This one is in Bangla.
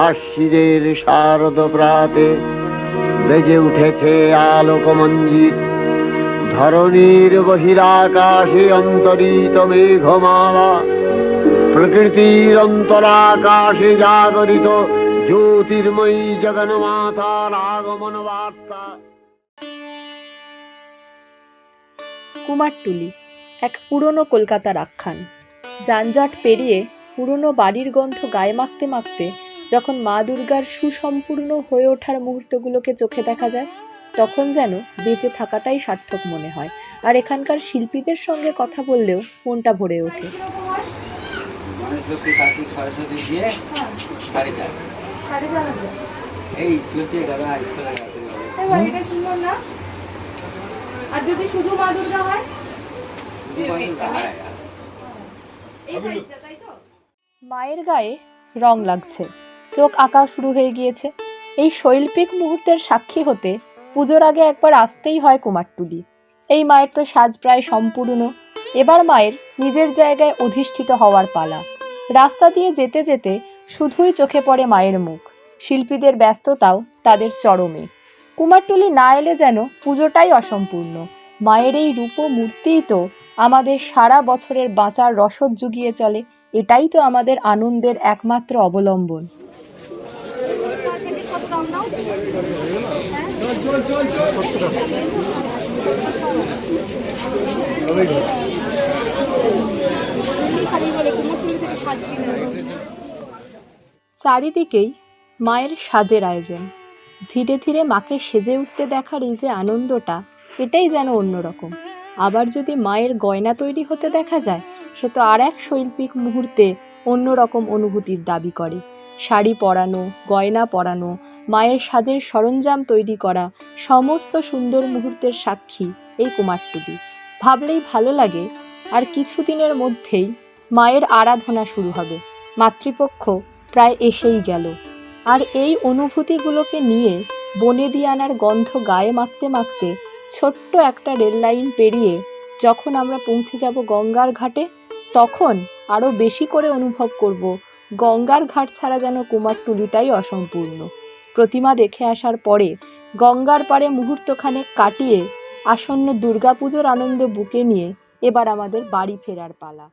আশ্বিনের শারদ প্রাতে বেজে উঠেছে আলোকমঞ্জিত। ধরণীর বহিরাকাশে অন্তরিত মেঘমালা, প্রকৃতির অন্তরাকাশে জাগরিত জ্যোতির্ময়ী জগন্মাতার আগমন বার্তা। কুমারটুলি এক পুরনো কলকাতার আখ্যান। যানজট পেরিয়ে পুরনো বাড়ির গন্ধ গায়ে মাখতে মাখতে যখন মা দুর্গার সুসম্পূর্ণ হয়ে ওঠার মুহূর্তগুলোকে চোখে দেখা যায়, তখন যেন বেঁচে থাকাটাই সার্থক মনে হয়। আর এখানকার শিল্পীদের সঙ্গে কথা বললেও মনটা ভরে ওঠে। মায়ের গায়ে রং লাগছে, চোখ আঁকা শুরু হয়ে গিয়েছে। এই শৈল্পিক মুহূর্তের সাক্ষী হতে পুজোর আগে একবার আসতেই হয় কুমারটুলি। এই মায়ের তো সাজ প্রায় সম্পূর্ণ। এবার মায়ের নিজের জায়গায় অধিষ্ঠিত হওয়ার পালা। রাস্তা দিয়ে যেতে যেতে শুধুই চোখে পড়ে মায়ের মুখ। শিল্পীদের ব্যস্ততাও তাদের চরমে। কুমারটুলি না এলে যেন পুজোটাই অসম্পূর্ণ। মায়ের এই রূপ মূর্তিই তো আমাদের সারা বছরের বাঁচার রসদ জুগিয়ে চলে। এটাই তো আমাদের আনন্দের একমাত্র অবলম্বন। চারিদিকেই মায়ের সাজের আয়োজন। ধীরে ধীরে মাকে সেজে উঠতে দেখার এই যে আনন্দটা, এটাই যেন অন্যরকম। আবার যদি মায়ের গয়না তৈরি হতে দেখা যায়, সে তো আর এক শৈল্পিক মুহূর্তে অন্যরকম অনুভূতির দাবি করে। শাড়ি পরানো, গয়না পরানো, মায়ের সাজের সরঞ্জাম তৈরি করা, সমস্ত সুন্দর মুহূর্তের সাক্ষী এই কুমারটুলি। ভাবলেই ভালো লাগে, আর কিছুদিনের মধ্যেই মায়ের আরাধনা শুরু হবে। মাতৃপক্ষ প্রায় এসেই গেল। আর এই অনুভূতিগুলোকে নিয়ে বনেদিয়ানার গন্ধ গায়ে মাখতে মাখতে ছোট্ট একটা রেল লাইন পেরিয়ে যখন আমরা পৌঁছে যাব গঙ্গার ঘাটে, তখন আরও বেশি করে অনুভব করব গঙ্গার ঘাট ছাড়া যেন কুমারটুলিটাই অসম্পূর্ণ। প্রতিমা দেখে আসার পরে গঙ্গার পাড়ে মুহূর্তখানেক কাটিয়ে আসন্ন দুর্গাপুজোর আনন্দ বুকে নিয়ে এবার আমাদের বাড়ি ফেরার পালা।